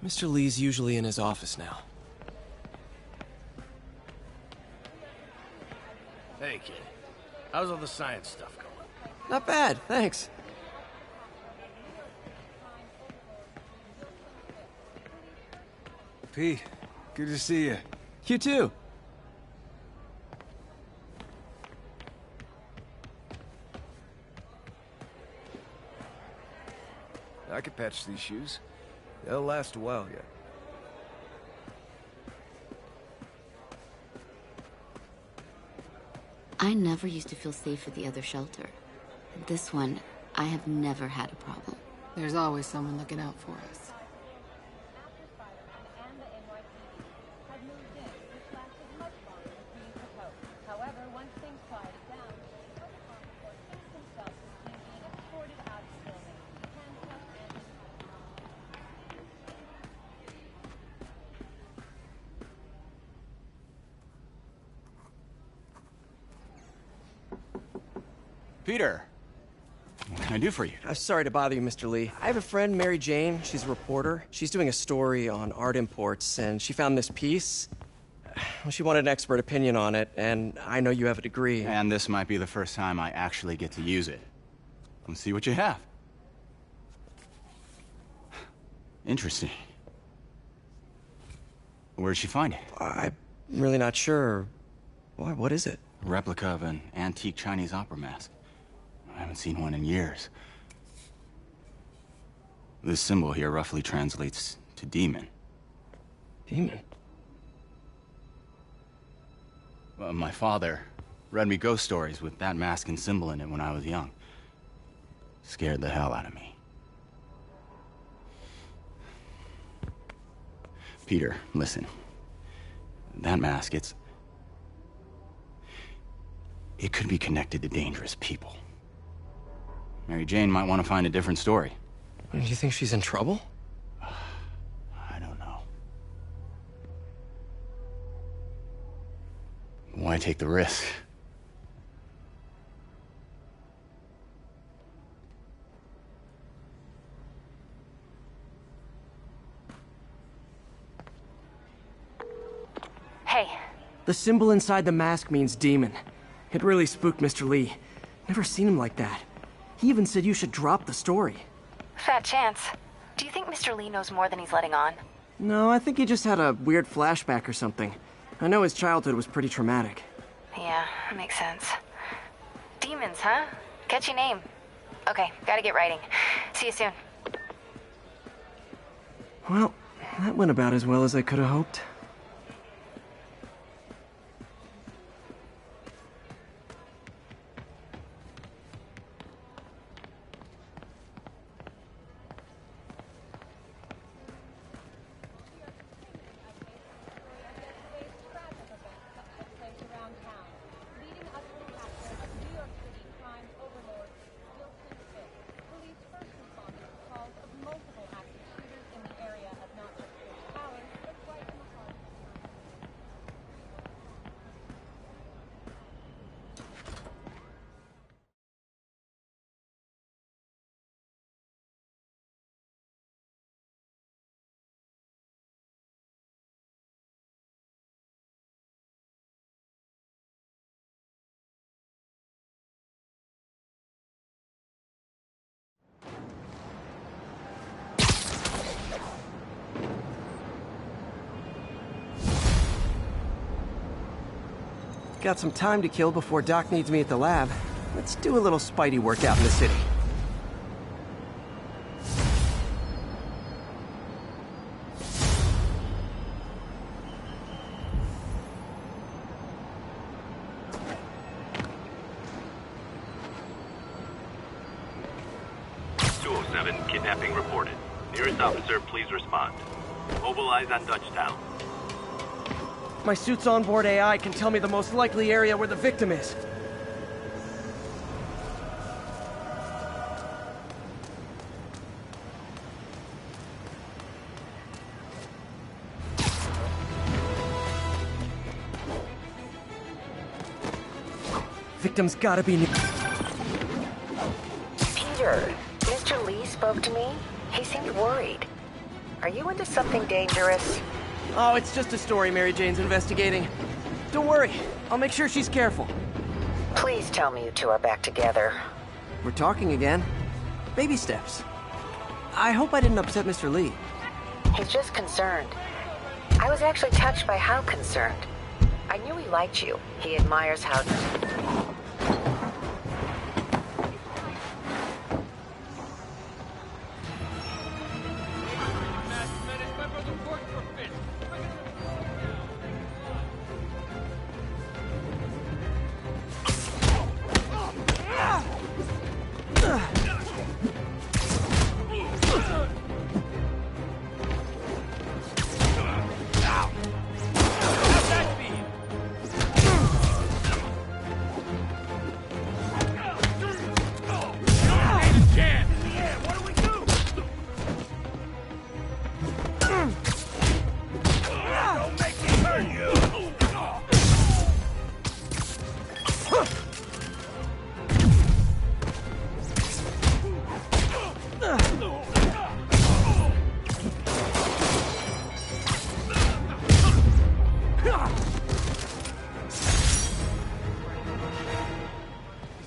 Mr. Lee's usually in his office now. Hey, kid. How's all the science stuff going? Not bad, thanks. Pete, good to see you. You too. I could patch these shoes. They'll last a while yet. I never used to feel safe at the other shelter. At this one, I have never had a problem. There's always someone looking out for us. Peter, what can I do for you? Sorry to bother you, Mr. Lee. I have a friend, Mary Jane. She's a reporter. She's doing a story on art imports, and she found this piece. Well, she wanted an expert opinion on it, and I know you have a degree. And this might be the first time I actually get to use it. Let's see what you have. Interesting. Where did she find it? I'm really not sure. Why, what is it? A replica of an antique Chinese opera mask. I haven't seen one in years. This symbol here roughly translates to demon. Demon? Well, my father read me ghost stories with that mask and symbol in it when I was young. Scared the hell out of me. Peter, listen. That mask, it could be connected to dangerous people. Mary Jane might want to find a different story. Do you think she's in trouble? I don't know. Why take the risk? Hey. The symbol inside the mask means demon. It really spooked Mr. Lee. Never seen him like that. He even said you should drop the story. Fat chance. Do you think Mr. Lee knows more than he's letting on? No, I think he just had a weird flashback or something. I know his childhood was pretty traumatic. Yeah, that makes sense. Demons, huh? Catchy name. Okay, gotta get writing. See you soon. Well, that went about as well as I could have hoped. Got some time to kill before Doc needs me at the lab. Let's do a little Spidey workout in the city. Kidnapping reported. Nearest officer, please respond. Mobilize on Dutchtown. My suit's onboard AI can tell me the most likely area where the victim is. Victim's gotta be near. Peter, Mr. Lee spoke to me. He seemed worried. Are you into something dangerous? Oh, it's just a story Mary Jane's investigating. Don't worry, I'll make sure she's careful. Please tell me you two are back together. We're talking again. Baby steps. I hope I didn't upset Mr. Lee. He's just concerned. I was actually touched by how concerned. I knew he liked you. He admires how...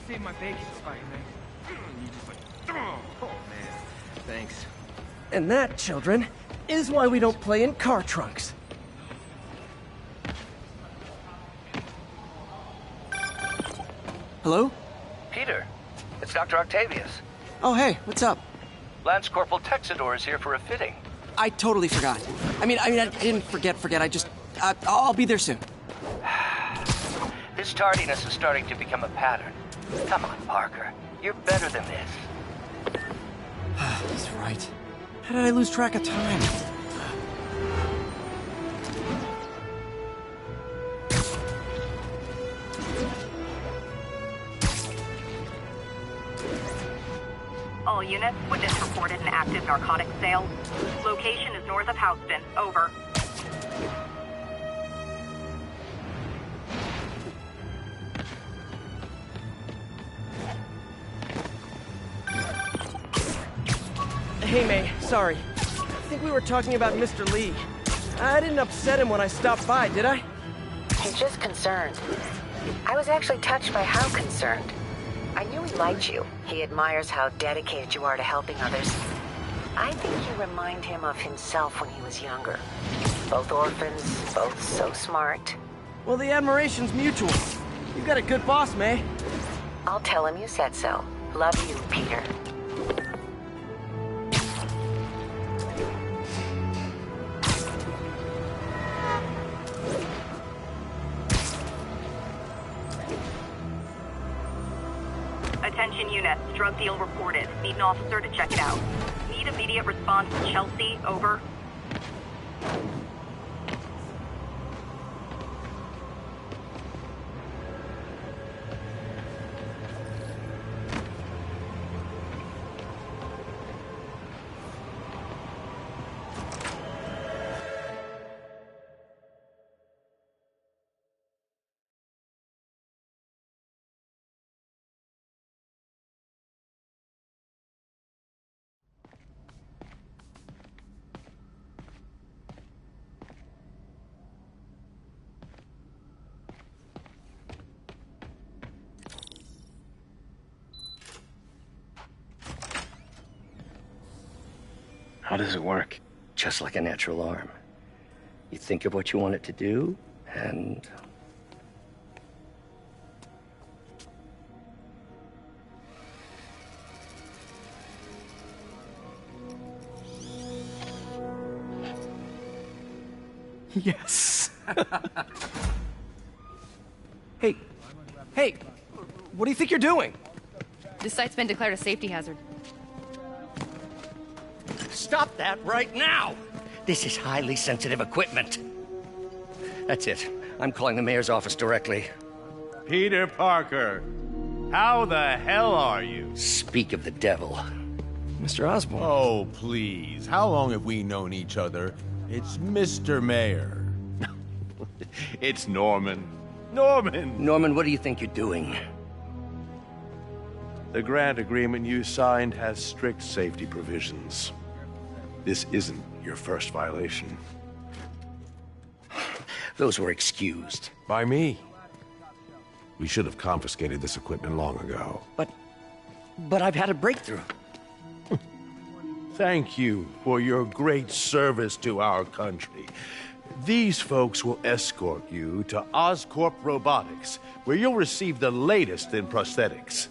Saved my bacon, Spider-Man. You just like, oh man, thanks. And that, children, is why we don't play in car trunks. Hello? Peter, it's Dr. Octavius. Oh, hey, what's up? Lance Corporal Texador is here for a fitting. I totally forgot. I mean, I didn't forget. I just, I'll be there soon. This tardiness is starting to become a pattern. Come on, Parker. You're better than this. He's right. How did I lose track of time? All units, witness reported an active narcotics sale. Location is north of Houston. Over. Hey, May, sorry. I think we were talking about Mr. Lee. I didn't upset him when I stopped by, did I? He's just concerned. I was actually touched by how concerned. I knew he liked you. He admires how dedicated you are to helping others. I think you remind him of himself when he was younger. Both orphans, both so smart. Well, the admiration's mutual. You've got a good boss, May. I'll tell him you said so. Love you, Peter. Attention units, drug deal reported. Need an officer to check it out. Need immediate response to Chelsea. Over. How does it work? Just like a natural arm. You think of what you want it to do, and... Yes. Hey, what do you think you're doing? This site's been declared a safety hazard. Stop that right now! This is highly sensitive equipment. That's it. I'm calling the mayor's office directly. Peter Parker, how the hell are you? Speak of the devil. Mr. Osborn. Oh, please. How long have we known each other? It's Mr. Mayor. It's Norman. Norman, what do you think you're doing? The grant agreement you signed has strict safety provisions. This isn't your first violation. Those were excused. By me. We should have confiscated this equipment long ago. But I've had a breakthrough. Thank you for your great service to our country. These folks will escort you to Oscorp Robotics, where you'll receive the latest in prosthetics.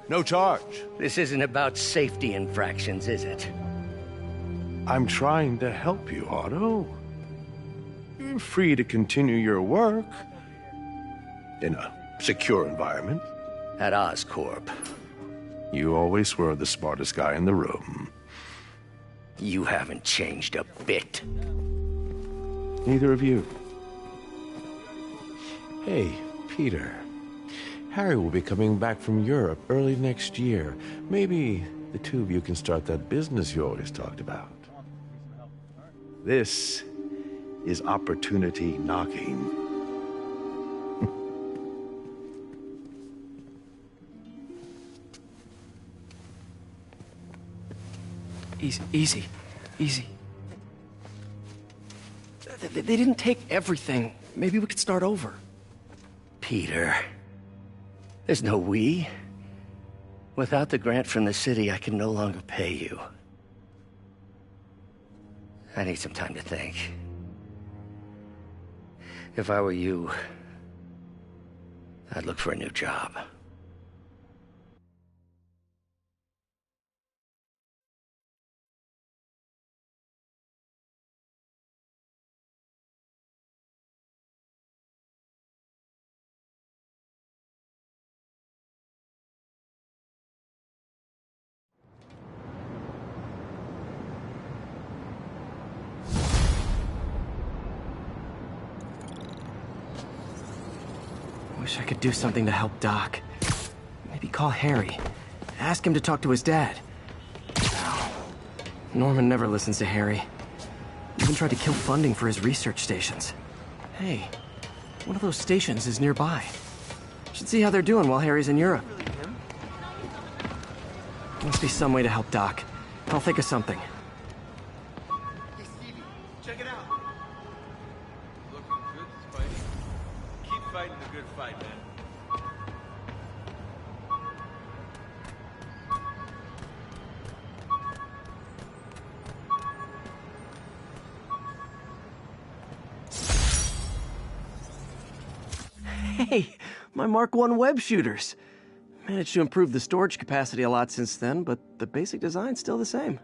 No charge. This isn't about safety infractions, is it? I'm trying to help you, Otto. You're free to continue your work in a secure environment. At Oscorp. You always were the smartest guy in the room. You haven't changed a bit. Neither of you. Hey, Peter. Harry will be coming back from Europe early next year. Maybe the two of you can start that business you always talked about. This is opportunity knocking. Easy. They didn't take everything. Maybe we could start over. Peter, there's no we. Without the grant from the city, I can no longer pay you. I need some time to think. If I were you, I'd look for a new job. Wish I could do something to help Doc. Maybe call Harry. Ask him to talk to his dad. Norman never listens to Harry. Even tried to kill funding for his research stations. Hey, one of those stations is nearby. Should see how they're doing while Harry's in Europe. Must be some way to help Doc. I'll think of something. Check it out. Looking good, Spidey. Keep fighting the good fight, man. Hey, my Mark I web shooters. Managed to improve the storage capacity a lot since then, but the basic design's still the same.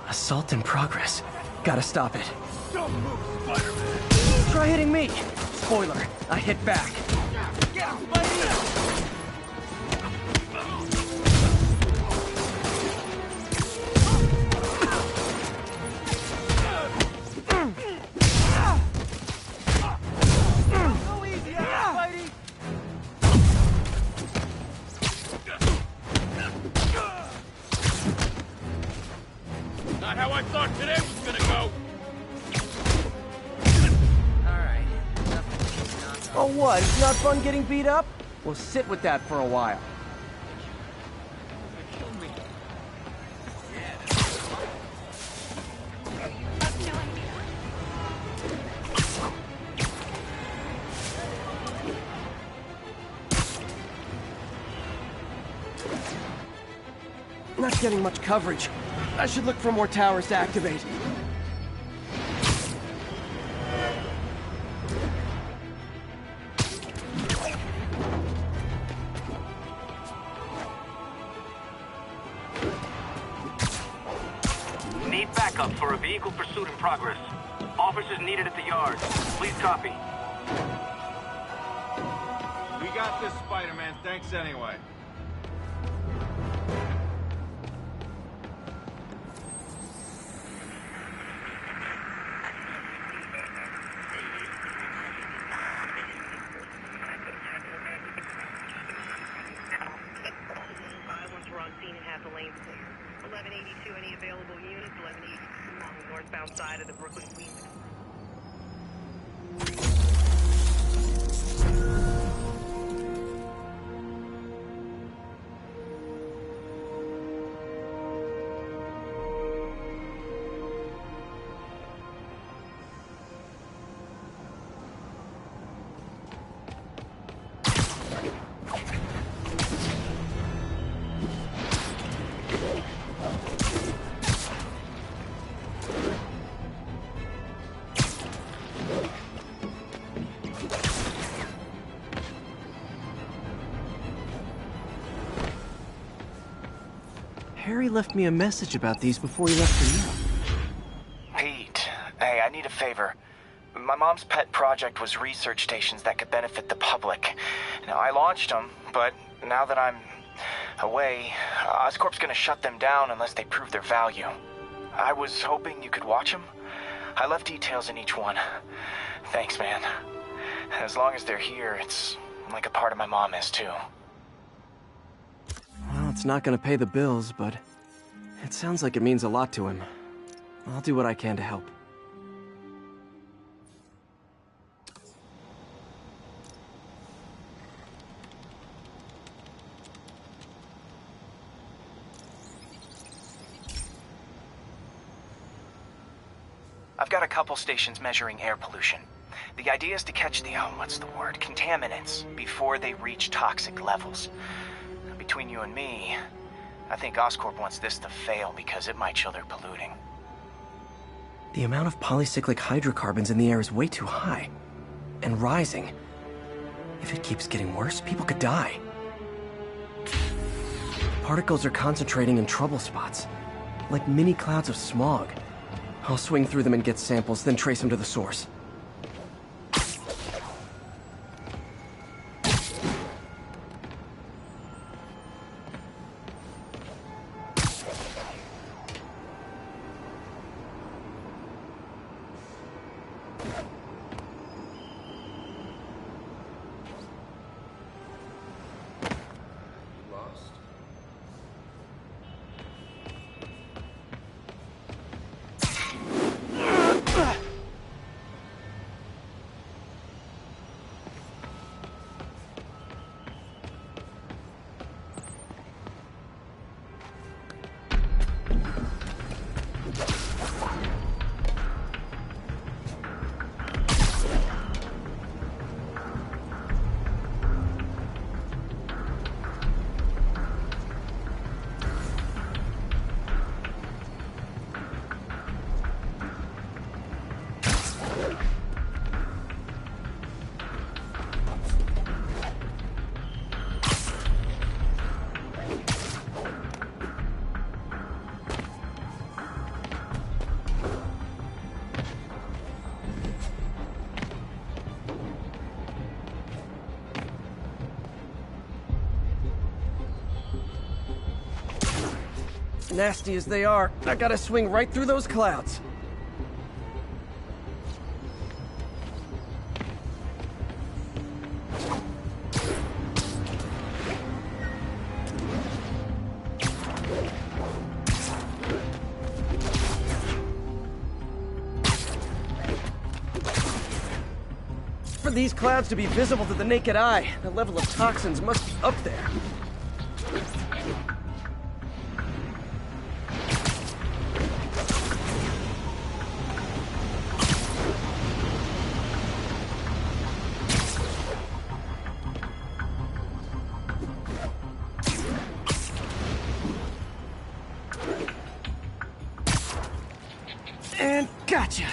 Assault in progress. Gotta stop it. Don't move, Spider-Man! Try hitting me! Spoiler, I hit back. Yeah, Spidey! Not how I thought today was gonna go! Alright. Oh what? It's not fun getting beat up? Well, sit with that for a while. Not getting much coverage. I should look for more towers to activate. Need backup for a vehicle pursuit in progress. Officers needed at the yard. Please copy. We got this, Spider-Man. Thanks anyway. Violence, we're on scene and have the lanes clear. 1182, any available units? 1182 on the northbound side of the Brooklyn Queens. Harry left me a message about these before he left for Europe. Pete, hey, I need a favor. My mom's pet project was research stations that could benefit the public. Now, I launched them, but now that I'm away, Oscorp's gonna shut them down unless they prove their value. I was hoping you could watch them. I left details in each one. Thanks, man. As long as they're here, it's like a part of my mom is, too. Well, it's not gonna pay the bills, but it sounds like it means a lot to him. I'll do what I can to help. I've got a couple stations measuring air pollution. The idea is to catch the, contaminants before they reach toxic levels. Between you and me, I think Oscorp wants this to fail because it might show they're polluting. The amount of polycyclic hydrocarbons in the air is way too high. And rising. If it keeps getting worse, people could die. Particles are concentrating in trouble spots, like mini clouds of smog. I'll swing through them and get samples, then trace them to the source. Nasty as they are, I gotta swing right through those clouds. For these clouds to be visible to the naked eye, the level of toxins must be up there. Gotcha!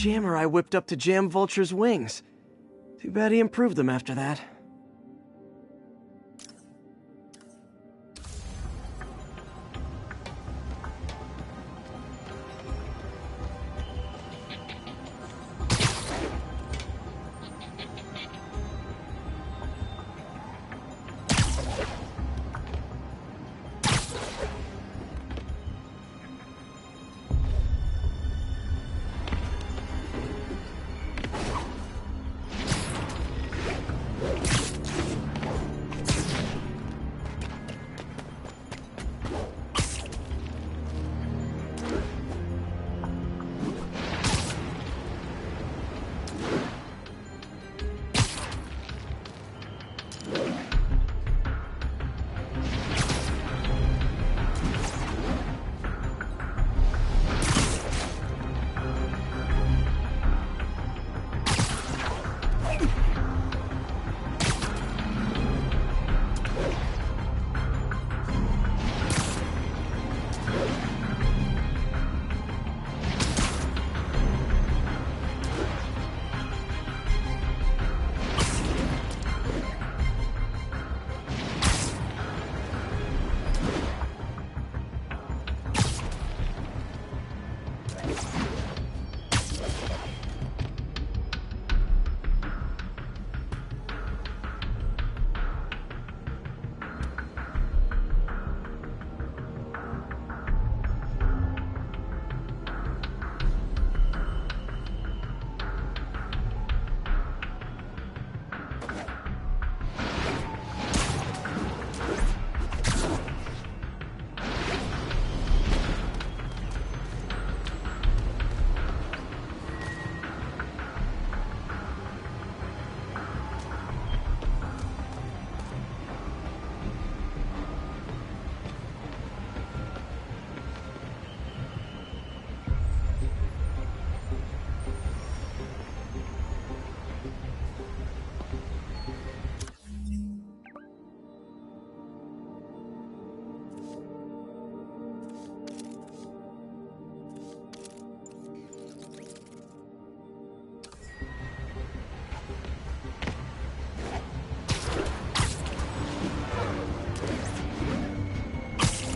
Jammer I whipped up to jam Vulture's wings. Too bad he improved them after that.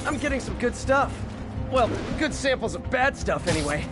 I'm getting some good stuff. Well, good samples of bad stuff, anyway.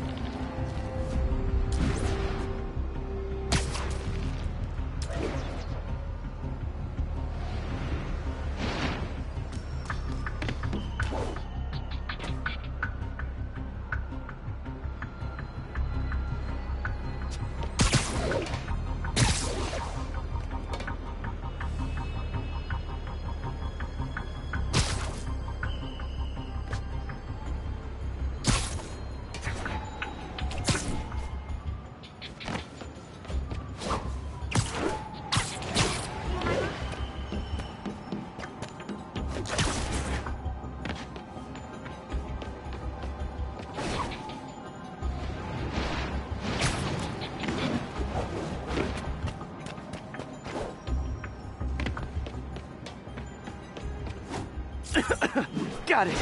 Got it.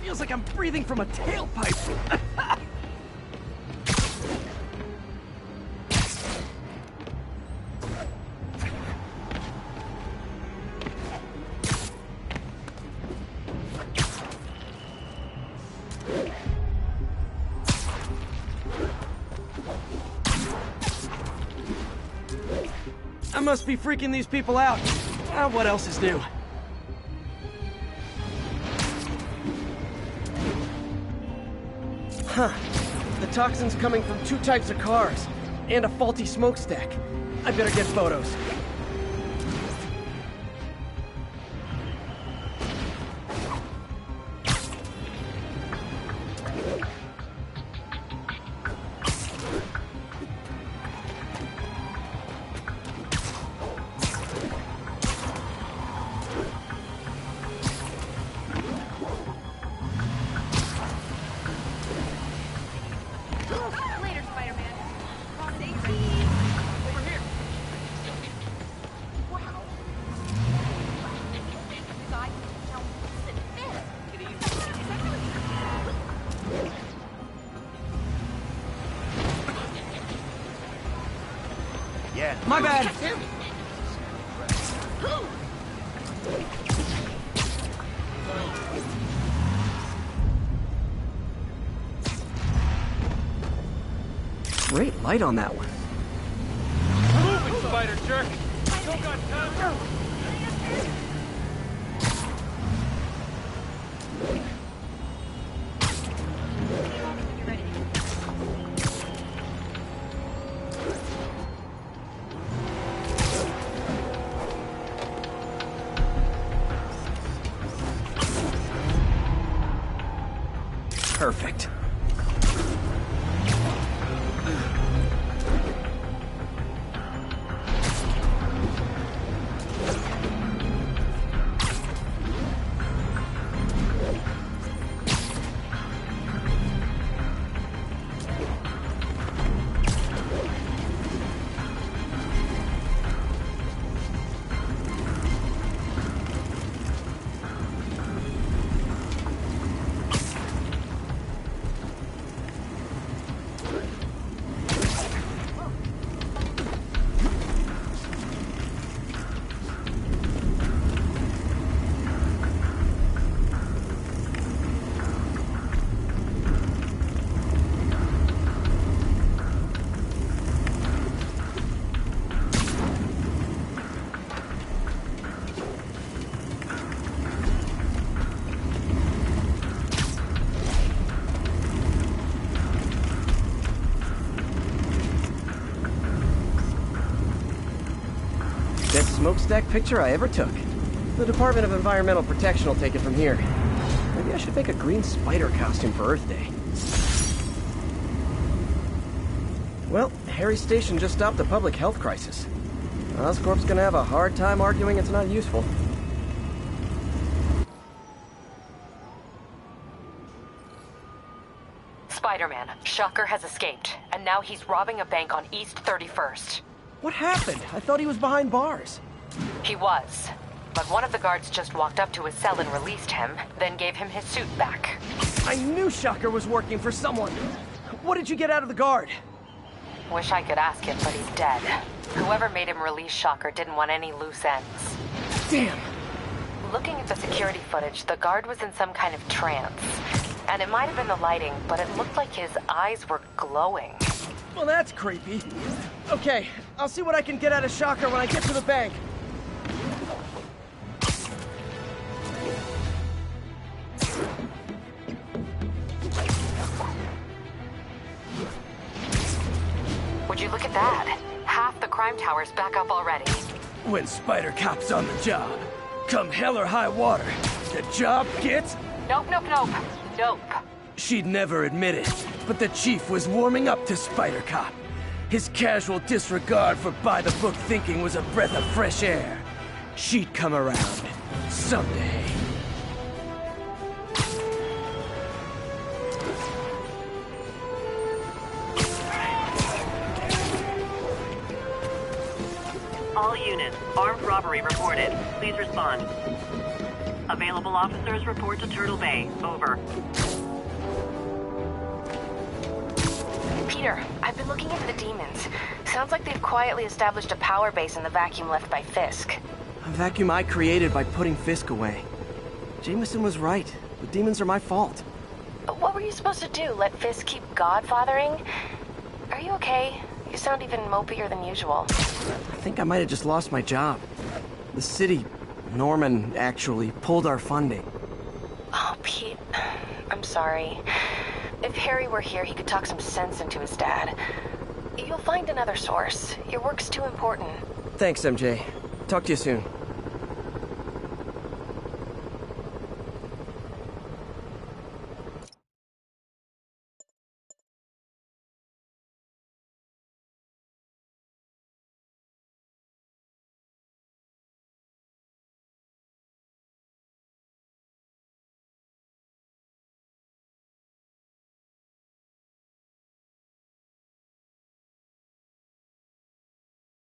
Feels like I'm breathing from a tailpipe. I must be freaking these people out. What else is new? Huh. The toxin's coming from 2 types of cars, and a faulty smokestack. I better get photos. My bad. Great light on that one. Moving, spider jerk. Still got time. Perfect. smokestack picture I ever took. The Department of Environmental Protection will take it from here. Maybe I should make a green spider costume for Earth Day. Well, Harry's station just stopped a public health crisis. Oscorp's gonna have a hard time arguing it's not useful. Spider-Man, Shocker has escaped, and now he's robbing a bank on East 31st. What happened? I thought he was behind bars. He was, but one of the guards just walked up to his cell and released him, then gave him his suit back. I knew Shocker was working for someone. What did you get out of the guard? Wish I could ask him, but he's dead. Whoever made him release Shocker didn't want any loose ends. Damn! Looking at the security footage, the guard was in some kind of trance. And it might have been the lighting, but it looked like his eyes were glowing. Well, that's creepy. Okay, I'll see what I can get out of Shocker when I get to the bank. Would you look at that? Half the crime tower's back up already. When Spider Cop's on the job, come hell or high water, the job gets... Nope. She'd never admit it, but the Chief was warming up to Spider Cop. His casual disregard for by-the-book thinking was a breath of fresh air. She'd come around. Someday. All units, armed robbery reported. Please respond. Available officers report to Turtle Bay. Over. Peter, I've been looking into the demons. Sounds like they've quietly established a power base in the vacuum left by Fisk. A vacuum I created by putting Fisk away. Jameson was right. The demons are my fault. But what were you supposed to do? Let Fisk keep godfathering? Are you okay? You sound even mopier than usual. I think I might have just lost my job. The city, Norman, actually, pulled our funding. Oh, Pete. I'm sorry. If Harry were here, he could talk some sense into his dad. You'll find another source. Your work's too important. Thanks, MJ. Talk to you soon.